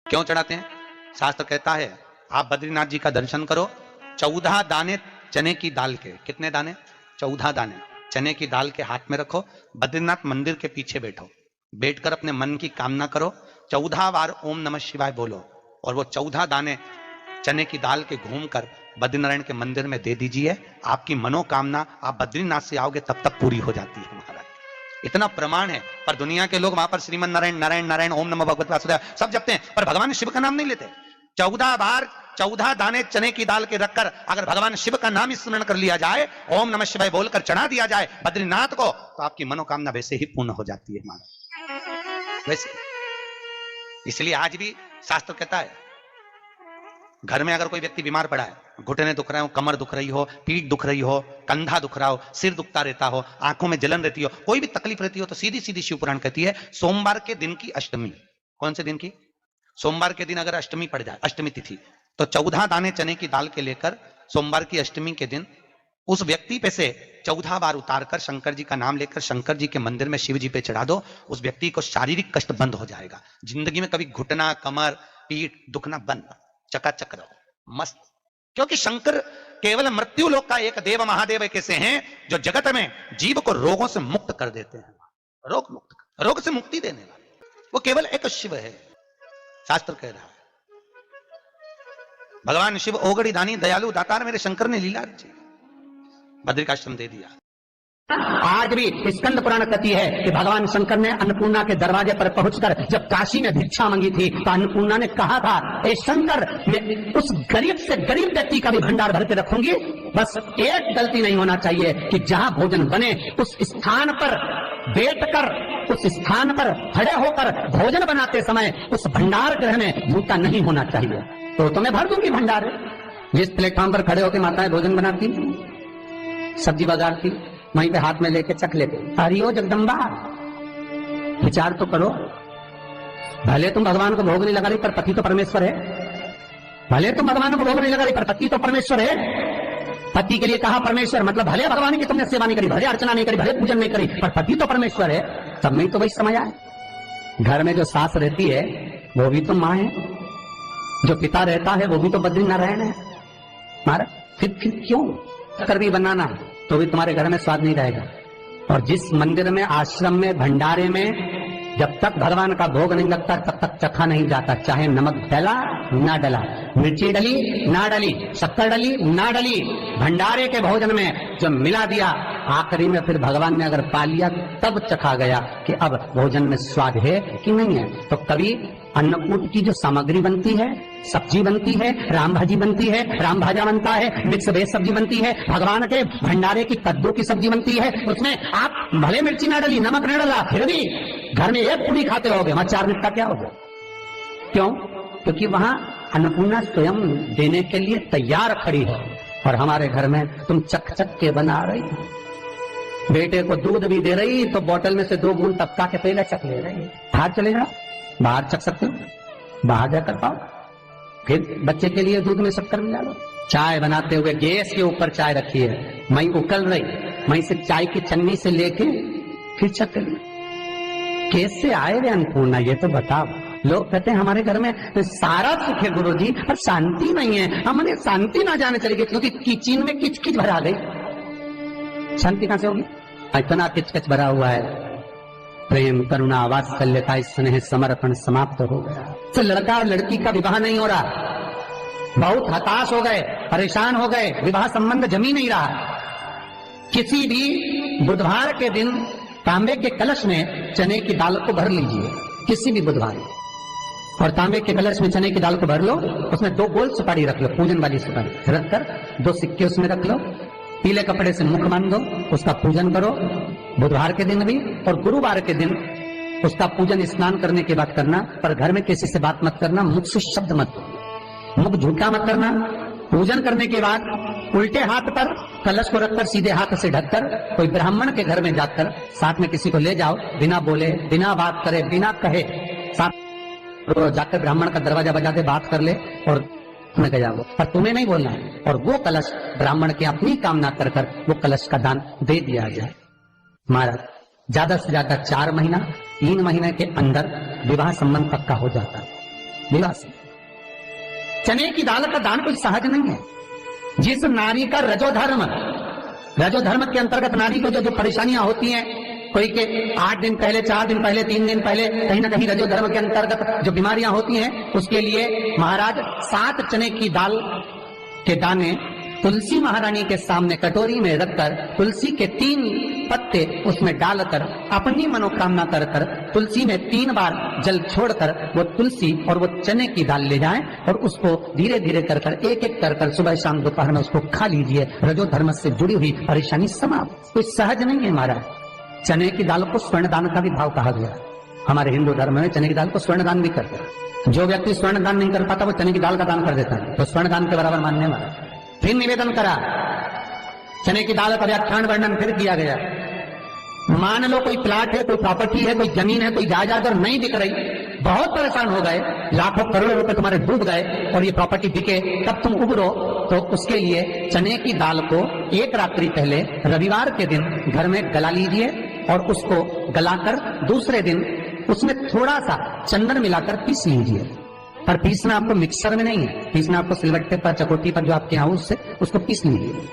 क्यों चढ़ाते हैं? शास्त्र कहता है आप बद्रीनाथ जी का दर्शन करो, 14 दाने चने की दाल के, कितने दाने? 14 दाने चने की दाल के हाथ में रखो, बद्रीनाथ मंदिर के पीछे बैठो, बैठकर अपने मन की कामना करो, 14 बार ओम नमः शिवाय बोलो, और वो 14 दाने चने की दाल के घूमकर बद्रीनारायण के मंदिर में दे दीजिए। आपकी मनोकामना, आप बद्रीनाथ से आओगे तब तक पूरी हो जाती है महाराज। इतना प्रमाण है। पर दुनिया के लोग वहां पर श्रीमन नारायण नारायण नारायण ओम नमः भगवते वासुदेवाय सब जपते हैं, पर भगवान शिव का नाम नहीं लेते। 14 बार 14 दाने चने की दाल के रखकर अगर भगवान शिव का नाम स्मरण कर लिया जाए, ओम नमः शिवाय बोलकर चढ़ा दिया जाए बद्रीनाथ को, तो आपकी मनोकामना वैसे ही पूर्ण हो जाती है महाराज। वैसे इसलिए आज भी शास्त्र कहता है, घर में अगर कोई व्यक्ति बीमार पड़ा है, घुटने दुख रहे हो, कमर दुख रही हो, पीठ दुख रही हो, कंधा दुख रहा हो, सिर दुखता रहता हो, आंखों में जलन रहती हो, कोई भी तकलीफ रहती हो, तो सीधी सीधी शिव पुराण कहती है सोमवार के दिन की अष्टमी। कौन से दिन की? सोमवार के दिन अगर अष्टमी पड़ जाए, अष्टमी तिथि, तो 14 दाने चने की दाल के लेकर सोमवार की अष्टमी के दिन उस व्यक्ति पे से 14 बार उतारकर शंकर जी का नाम लेकर शंकर जी के मंदिर में शिव जी पे चढ़ा दो। उस व्यक्ति को शारीरिक कष्ट बंद हो जाएगा। जिंदगी में कभी घुटना, कमर, पीठ दुखना बंद, चकाचक रहो, मस्त। क्योंकि शंकर केवल मृत्यु लोक का एक देव महादेव कैसे हैं जो जगत में जीव को रोगों से मुक्त कर देते हैं। रोग मुक्त, रोग से मुक्ति देने वाले वो केवल एक शिव है। शास्त्र कह रहा है भगवान शिव ओगड़ी दानी दयालु दातार मेरे शंकर ने लीला रची, बद्रिकाश्रम दे दिया। आज भी स्कंद पुराण कहती है कि भगवान शंकर ने अन्नपूर्णा के दरवाजे पर पहुंचकर जब काशी में भिक्षा मांगी थी, तो अन्नपूर्णा ने कहा था, ए शंकर, मैं उस गरीब से गरीब व्यक्ति का भी भंडार भर के रखूंगी, बस एक गलती नहीं होना चाहिए कि जहां भोजन बने उस स्थान पर बैठकर, उस स्थान पर खड़े होकर भोजन बनाते समय उस भंडार गृह में जूता नहीं होना चाहिए। तो मैं भर दूंगी भंडार। जिस प्लेटफॉर्म पर खड़े होकर माताएं भोजन बनाती, सब्जी बाजारती, वहीं पे हाथ में लेके चख लेते, हरिओ जगदम्बा, विचार तो करो। भले तुम भगवान को भोग नहीं लगा रही, पर पति तो परमेश्वर है। भले तुम भगवान को भोग नहीं लगा रही, पर पति तो परमेश्वर है। पति के लिए कहा परमेश्वर, मतलब भले भगवान की तुमने सेवा नहीं करी, भले अर्चना नहीं करी, भले पूजन नहीं करी, पर पति तो परमेश्वर है। तब नहीं तो वही समझ आए। घर में जो सास रहती है वो भी तो माँ है, जो पिता रहता है वो भी तो बद्रीनारायण है। मारा फिर क्यों कर भी बनाना तो भी तुम्हारे घर में स्वाद नहीं रहेगा। और जिस मंदिर में, आश्रम में, भंडारे में जब तक भगवान का भोग नहीं लगता तब तक चखा नहीं जाता, चाहे नमक डला ना डला, मिर्ची डली ना डली, शक्कर डली ना डली, भंडारे के भोजन में जो मिला दिया, आखिरी में फिर भगवान ने अगर पा लिया तब चखा गया कि अब भोजन में स्वाद है कि नहीं है। तो कभी अन्नकूट की जो सामग्री बनती है, सब्जी बनती है, राम भाजी बनती है, राम भाजा बनता है, मिक्स वेज सब्जी बनती है, भगवान के भंडारे की कद्दू की सब्जी बनती है, उसमें आप भले मिर्ची ना डली, नमक न डला, फिर भी घर में एक पूरी खाते होगे, वहां 4 मिनट का क्या होगा? क्यों? क्योंकि वहां अन्नपूर्णा स्वयं देने के लिए तैयार खड़ी है। और हमारे घर में तुम चक चक के बना रही, बेटे को दूध भी दे रही तो बोतल में से 2 बूंद टपका के पहले चख ले रही। बाहर चले जाओ, बाहर चख सकते हो, बाहर जाकर पाओ, फिर बच्चे के लिए दूध में शक्कर मिला लो। चाय बनाते हुए गैस के ऊपर चाय रखी है, मई उकल रही, मई से चाय की छन्नी से लेके फिर चख ली। कैसे आए रे अन्नपूर्णा, ये तो बताओ। लोग कहते हैं हमारे घर में सारा सुख है गुरुजी, पर शांति नहीं है। हमने शांति ना जाने चली गई, क्योंकि किचन में किच किच भरा गई। शांति कहां से होगी? इतना किच किच भरा हुआ है। प्रेम, करुणा, वात्सल्यता, स्नेह, समर्पण समाप्त हो गया। तो लड़का और लड़की का विवाह नहीं हो रहा, बहुत हताश हो गए, परेशान हो गए, विवाह संबंध जमी नहीं रहा। किसी भी बुधवार के दिन तांबे के कलश में चने की दाल को भर लीजिए, किसी भी बुधवार, और तांबे के कलश में चने की दाल को भर लो, उसमें 2 गोल सुपारी रख लो, पूजन वाली सुपारी रखकर 2 सिक्के उसमें रख लो, पीले कपड़े से मुख बांध दो, उसका पूजन करो बुधवार के दिन भी, और गुरुवार के दिन उसका पूजन स्नान करने के बाद करना। पर घर में किसी से बात मत करना, मुख से शब्द मत, मुख झूठा मत करना। पूजन करने के बाद उल्टे हाथ पर कलश को रखकर सीधे हाथ से ढककर कोई ब्राह्मण के घर में जाकर साथ में किसी को ले जाओ, बिना बोले, बिना बात करे, बिना कहे, साथ जाकर ब्राह्मण का दरवाजा बजा दे, बात कर ले और तुम्हें गया वो, पर तुम्हें नहीं बोलना है। और वो कलश ब्राह्मण की अपनी कामना कर कर वो कलश का दान दे दिया जाए। महाराज ज्यादा से ज्यादा 4 महीना 3 महीने के अंदर विवाह संबंध पक्का हो जाता है। विवाह से। चने की दाल का दान कोई सहज नहीं है। जिस नारी का रजोधर्म के अंतर्गत नारी को जो परेशानियां होती हैं, कोई के 8 दिन पहले, 4 दिन पहले, 3 दिन पहले कहीं ना कहीं रजोधर्म के अंतर्गत जो बीमारियां होती हैं, उसके लिए महाराज 7 चने की दाल के दाने तुलसी महारानी के सामने कटोरी में रखकर तुलसी के 3 पत्ते उसमें डालकर अपनी मनोकामना कर कर तुलसी में 3 बार जल छोड़कर वो तुलसी और वो चने की दाल ले जाएं और उसको धीरे धीरे कर कर एक एक कर कर सुबह शाम दोपहर में उसको खा लीजिए। रजोधर्म से जुड़ी हुई परेशानी समाप्त। कोई सहज नहीं है महाराज। चने की दाल को स्वर्ण दान का भी भाव कहा गया। हमारे हिंदू धर्म में चने की दाल को स्वर्ण दान भी करते हैं। जो व्यक्ति स्वर्ण दान नहीं कर पाता वो चने की दाल का दान कर देता है, तो स्वर्ण दान के बराबर मानने वाला। फिर निवेदन करा, चने की दाल का व्याख्यान वर्णन फिर किया गया। मान लो कोई प्लाट है, कोई प्रॉपर्टी है, कोई जमीन है, कोई जायदाद और नहीं बिक रही, बहुत परेशान हो गए, लाखों करोड़ों रुपए तुम्हारे डूब गए और ये प्रॉपर्टी बिके, तब तुम उबरो, तो उसके लिए चने की दाल को एक रात्रि पहले रविवार के दिन घर में गला लीजिए और उसको गलाकर दूसरे दिन उसमें थोड़ा सा चंदन मिलाकर पीस लीजिए। पर पीसना आपको मिक्सर में नहीं है, पीसना आपको सिलबट्टे पर, चकोटी पर जो आपके यहाँ उससे उसको पीस लीजिए।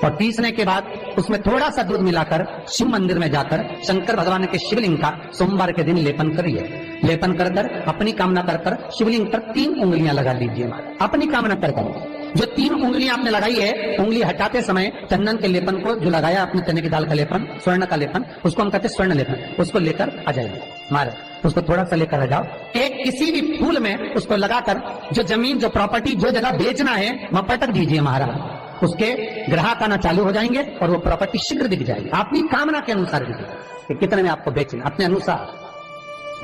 और पीसने के बाद उसमें थोड़ा सा दूध मिलाकर शिव मंदिर में जाकर शंकर भगवान के शिवलिंग का सोमवार के दिन लेपन करिए। लेपन कर कर अपनी कामना कर कर शिवलिंग पर 3 उंगलियां लगा लीजिए। अपनी कामना कर कर जो 3 उंगलियां आपने लगाई है, उंगली हटाते समय चंदन के लेपन को जो लगाया आपने, चने की दाल का लेपन, स्वर्ण का लेपन, उसको हम कहते हैं स्वर्ण लेपन, उसको लेकर आ जाइए महाराज। उसको थोड़ा सा लेकर आ जाओ, एक किसी भी फूल में उसको लगाकर जो जमीन, जो प्रॉपर्टी, जो जगह बेचना है वहां पटक दीजिए महाराज। उसके ग्राहक आना चालू हो जाएंगे और वो प्रॉपर्टी शीघ्र दिख जाएगी। अपनी कामना के अनुसार कि कितने में आपको बेचना, अपने अनुसार।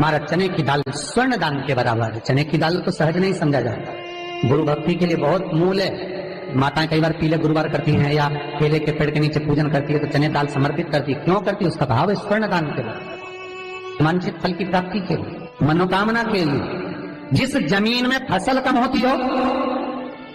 महाराज चने की दाल स्वर्ण दान के बराबर है। चने की दाल को सहज नहीं समझा जाता। गुरु भक्ति के लिए बहुत मूल है। माताएं कई बार पीले गुरुवार करती हैं या केले के पेड़ के नीचे पूजन करती है तो चने दाल समर्पित करती है। क्यों करती है? उसका भाव है स्वर्ण दान के लिए, वांछित फल की प्राप्ति के लिए, मनोकामना के लिए। जिस जमीन में फसल कम होती हो,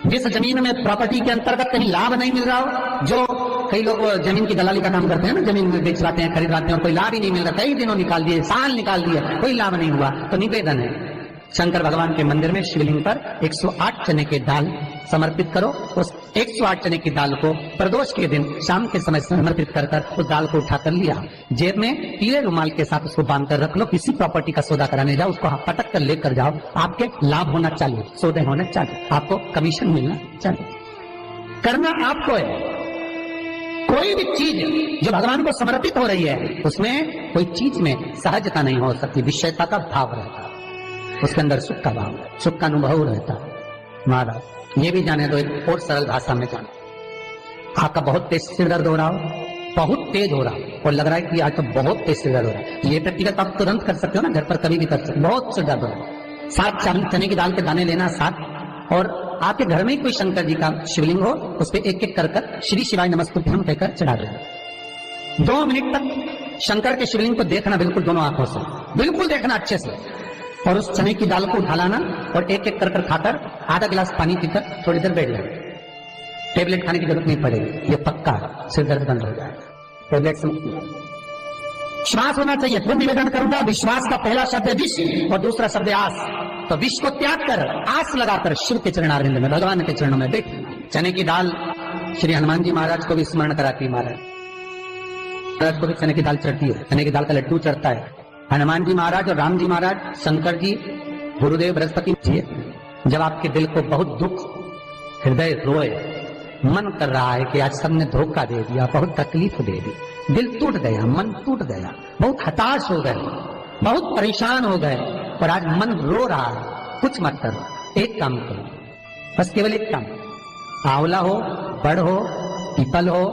जिस जमीन में प्रॉपर्टी के अंतर्गत कहीं लाभ नहीं मिल रहा हो, जो कई लोग जमीन की दलाली का काम करते हैं ना, जमीन में बेचवाते हैं, खरीदवाते हैं और कोई लाभ ही नहीं मिल रहा, कई दिनों निकाल दिए, साल निकाल दिए, कोई लाभ नहीं हुआ, तो निवेदन है शंकर भगवान के मंदिर में शिवलिंग पर 108 चने के दाल समर्पित करो। उस 108 चने की दाल को प्रदोष के दिन शाम के समय समर्पित कर कर उस दाल को उठाकर लिया, जेब में पीले रुमाल के साथ उसको बांध कर रख लो। किसी प्रॉपर्टी का सौदा कराने जाओ, उसको पटक कर लेकर जाओ, आपके लाभ होना चाहिए, सौदे होने चाहिए, आपको कमीशन मिलना चाहिए। करना आपको है। कोई भी चीज जो भगवान को समर्पित हो रही है उसमें कोई चीज में सहजता नहीं हो सकती, विषयता का भाव रहता है, उसके अंदर सुख का भाव, सुख का अनुभव रहता है। महाराज ये भी जाने दो, एक और सरल भाषा में जाने। आपका बहुत तेज सिर दर्द हो रहा हो, बहुत तेज हो रहा हो और लग रहा है कि आज तो बहुत तेज सिर दर्द हो रहा है, ये व्यक्तिगत आप तुरंत कर सकते हो ना, घर पर कभी भी कर सकते हो। बहुत सिर दर्द हो रहा है, 7 चने की दाल के दाने लेना 7, और आपके घर में ही कोई शंकर जी का शिवलिंग हो, उस पर एक एक कर कर श्री शिवाय नमस्तुभ्यम कहकर चढ़ा देना। 2 मिनट तक शंकर के शिवलिंग को देखना, बिल्कुल दोनों आंखों से, बिल्कुल देखना अच्छे से, और उस चने की दाल को उठा लाना और एक एक कर कर खाकर आधा गिलास पानी पीकर थोड़ी देर बैठ जाए। टेबलेट खाने की जरूरत नहीं पड़ेगी, ये पक्का सिर दर्द बंद हो जाए। टेबलेट से विश्वास होना चाहिए। फिर निवेदन करूंगा, विश्वास का पहला शब्द है विष और दूसरा शब्द है आस। तो विष को त्याग कर आस लगाकर शिव के चरणारविंद में, भगवान के चरणों में बैठ। चने की दाल श्री हनुमान जी महाराज को भी स्मरण कराती है। महाराज को भी चने की दाल चढ़ती है, चने की दाल का लड्डू चढ़ता है। हनुमान जी महाराज और राम जी महाराज, शंकर जी, गुरुदेव बृहस्पति जी, जब आपके दिल को बहुत दुख, हृदय रोए, मन कर रहा है कि आज सबने धोखा दे दिया, बहुत तकलीफ दे दी, दिल टूट गया, मन टूट गया, बहुत हताश हो गए, बहुत परेशान हो गए और आज मन रो रहा है, कुछ मत करो, एक काम करो, बस केवल एक काम, आंवला हो, बड़ हो, पीपल हो,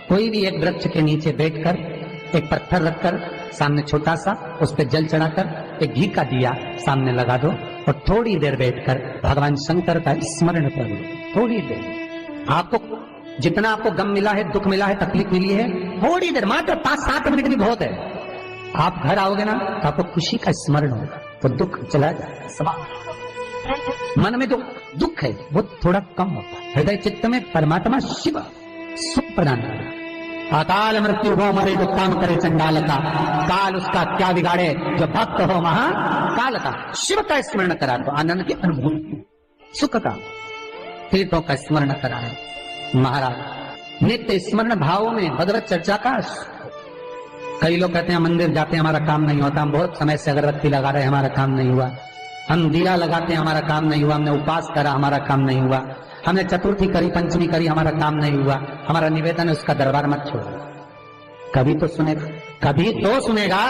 कोई भी एक वृक्ष के नीचे बैठकर एक पत्थर रखकर सामने छोटा सा, उस पर जल चढ़ाकर एक घी का दिया सामने लगा दो और थोड़ी देर बैठकर भगवान शंकर का स्मरण करो। थोड़ी देर, आपको जितना आपको गम मिला है, दुख मिला है, तकलीफ मिली है, थोड़ी देर, मात्र 5-7 मिनट भी बहुत है। आप घर आओगे ना तो आपको खुशी का स्मरण होगा, तो दुख चला जाएगा, सब मन में जो दुख है वो थोड़ा कम होता है। हृदय चित्त में परमात्मा शिव सुख प्रदान कर रहा है। अकाल मृत्यु हो मरे जो काम करे चंडाल का, काल उसका क्या बिगाड़े जो भक्त हो महाकाल का। शिव का स्मरण करा तो आनंद की अनुभूति, सुख का, तीर्थों का स्मरण करा है महाराज। नित्य स्मरण भावों में भगवत चर्चा का। कई लोग कहते हैं मंदिर जाते हैं हमारा काम नहीं होता, हम बहुत समय से अगरबत्ती लगा रहे हैं हमारा काम नहीं हुआ, हम दिया लगाते हैं हमारा काम नहीं हुआ, हमने उपवास करा हमारा काम नहीं हुआ, हमने चतुर्थी करी पंचमी करी हमारा काम नहीं हुआ। हमारा निवेदन है उसका दरबार मत छोड़ो, कभी तो सुनेगा, कभी तो सुनेगा।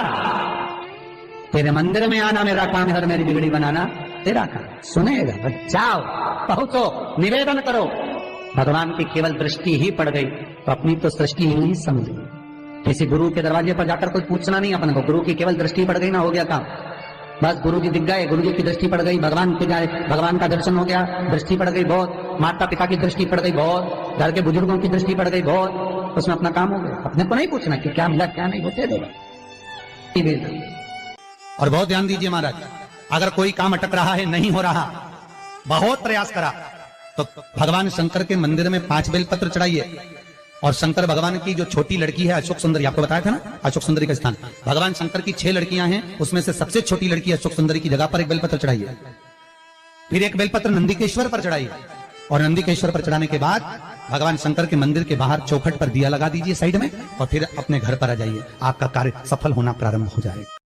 तेरे मंदिर में आना मेरा काम है और मेरी बिगड़ी बनाना तेरा काम, सुनेगा। जाओ पहुंचो, निवेदन करो। भगवान की केवल दृष्टि ही पड़ गई तो अपनी तो सृष्टि ही नहीं समझी। किसी गुरु के दरवाजे पर जाकर कुछ पूछना नहीं अपन को, गुरु की केवल दृष्टि पड़ गई ना, हो गया काम। बस गुरु जी दिख गए, गुरु जी की दृष्टि पड़ गई, भगवान के जाए, भगवान का दर्शन हो गया, दृष्टि पड़ गई बहुत, माता पिता की दृष्टि पड़ गई बहुत, घर के बुजुर्गों की दृष्टि पड़ गई बहुत, उसमें अपना काम हो गया। अपने को नहीं पूछना कि क्या मिला क्या नहीं, होते देगा। और बहुत ध्यान दीजिए महाराज, अगर कोई काम अटक रहा है, नहीं हो रहा, बहुत प्रयास करा, तो भगवान शंकर के मंदिर में 5 बेलपत्र चढ़ाइए। और शंकर भगवान की जो छोटी लड़की है अशोक सुंदरी, आपको बताया था ना अशोक सुंदरी का स्थान, भगवान शंकर की 6 लड़कियां हैं, उसमें से सबसे छोटी लड़की अशोक सुंदरी की जगह पर एक बेलपत्र चढ़ाइए। फिर एक बेलपत्र नंदीकेश्वर पर चढ़ाइए, और नंदीकेश्वर पर चढ़ाने के बाद भगवान शंकर के मंदिर के बाहर चौखट पर दिया लगा दीजिए साइड में, और फिर अपने घर पर आ जाइए, आपका कार्य सफल होना प्रारंभ हो जाएगा।